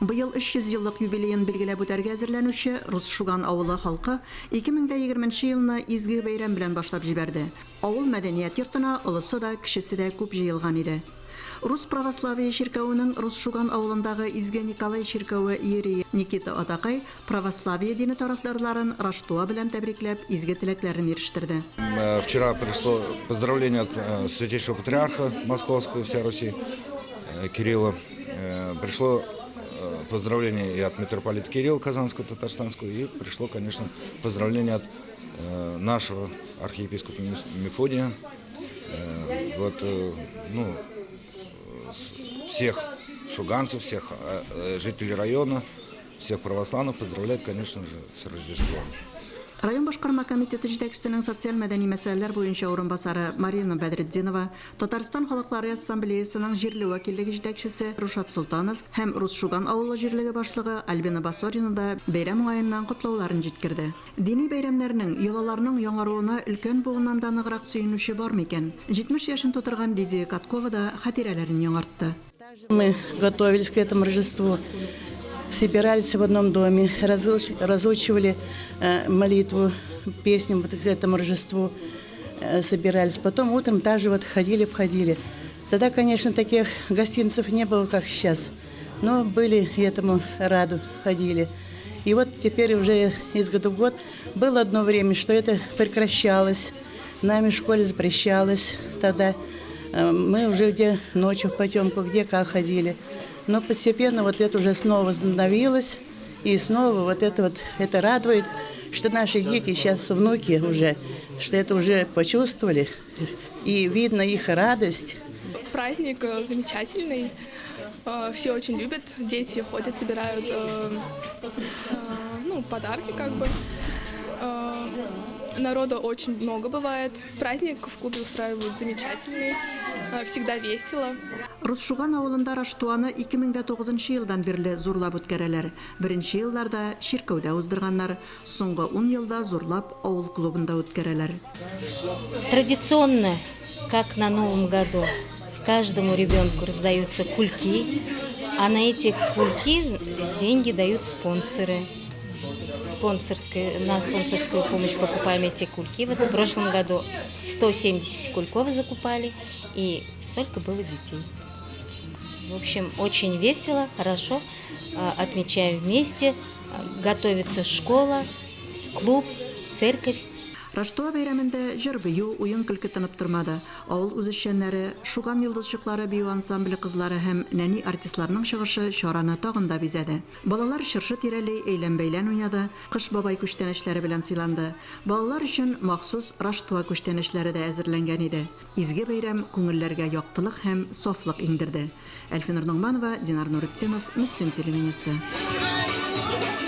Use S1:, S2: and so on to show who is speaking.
S1: Быел 300 еллык юбилейын билгеләп үтәргә әзерләнүче Рус Шуган авылы халкы 2020 елны изге бәйрәм белән башлап җибәрде. Авыл мәдәният йортына олысы да, кешесе дә күп җыелган иде. Рус православие чиркәвенең Рус Шуган авылындагы изге Николай чиркәве иерее Никита Атакай православие дине тарафдарларын Раштуа белән тәбрикләп, изге теләкләрен ирештерде.
S2: Вчера пришло поздравление от Святейшего Патриарха Московского всей Руси Кирилла. Пришло поздравление и от митрополита Кирилла Казанского, Татарстанского, и пришло, конечно, поздравление от нашего архиепископа Мефодия. Всех шуганцев, всех жителей района, всех православных поздравляют, конечно же, с Рождеством.
S1: Район башкарма комитеты җитәкчесенең социаль мәдәни мәсьәләләр буенча урынбасары Марина Бәдретдинова, Татарстан Халыклары Ассамблеясының җирле вәкиллеге җитәкчесе Рушат Султанов һәм Рус Шуган авылы җирлеге башлыгы Альбина Басорина да бәйрәм уңаеннан котлауларын җиткерде. Дини бәйрәмнәрнең, йолаларның яңаруына өлкән буыннан да ныграк сөенүче бар микән? 70 яшен тутырган Лидия Каткова да хатирәләрен яңартты.
S3: Мы готовились к этому Рождеству. Собирались в одном доме, разучивали молитву, песню к этому Рождеству, собирались. Потом утром также обходили. Тогда, конечно, таких гостинцев не было, как сейчас, но были и этому рады, ходили. И вот теперь уже из года в год было одно время, что это прекращалось, нами в школе запрещалось. Тогда мы уже где ночью в потемку, где как ходили. Но постепенно вот это уже снова возобновилось, и снова вот это радует, что наши дети, сейчас внуки уже, что это уже почувствовали, и видно их радость.
S4: Праздник замечательный, все очень любят, дети ходят, собирают подарки как бы. Народа очень много бывает. Праздник в клубе устраивают замечательный, всегда весело.
S1: Рус Шуган авылында Раштуаны 2009 елдан бирле зурлап үткәрәләр. Беренче елларда чиркәүдә уздырганнар, соңгы 10 елда зурлап авыл клубында үткәрәләр.
S5: Традиционно, как на Новом году, каждому ребенку раздаются кульки, а на эти кульки деньги дают спонсоры. На спонсорскую помощь покупаем эти кульки. Вот в прошлом году 170 кульков закупали, и столько было детей. В общем, очень весело, хорошо, отмечаем вместе, готовится школа, клуб, церковь.
S1: Раштуа бәйрәмендә җыр-бию, уен-көлке тынып тормады. Авыл үзешчәннәре, Шуган йолдызчыклары бию ансамбле кызлары һәм нәни артистларның чыгышы чараны тагын да бизәде. Балалар чыршы тирәли әйлән-бәйлән уйнады, Кыш бабай күчтәнәчләре белән сыйланды. Балалар өчен махсус Раштуа күчтәнәчләре дә әзерләнгән иде. Изге бәйрәм күңелләргә яктылык һәм сафлык иңдерде. Әлфинур Нугманова, Динар Нуретдинов, Мөслим телевидениесе.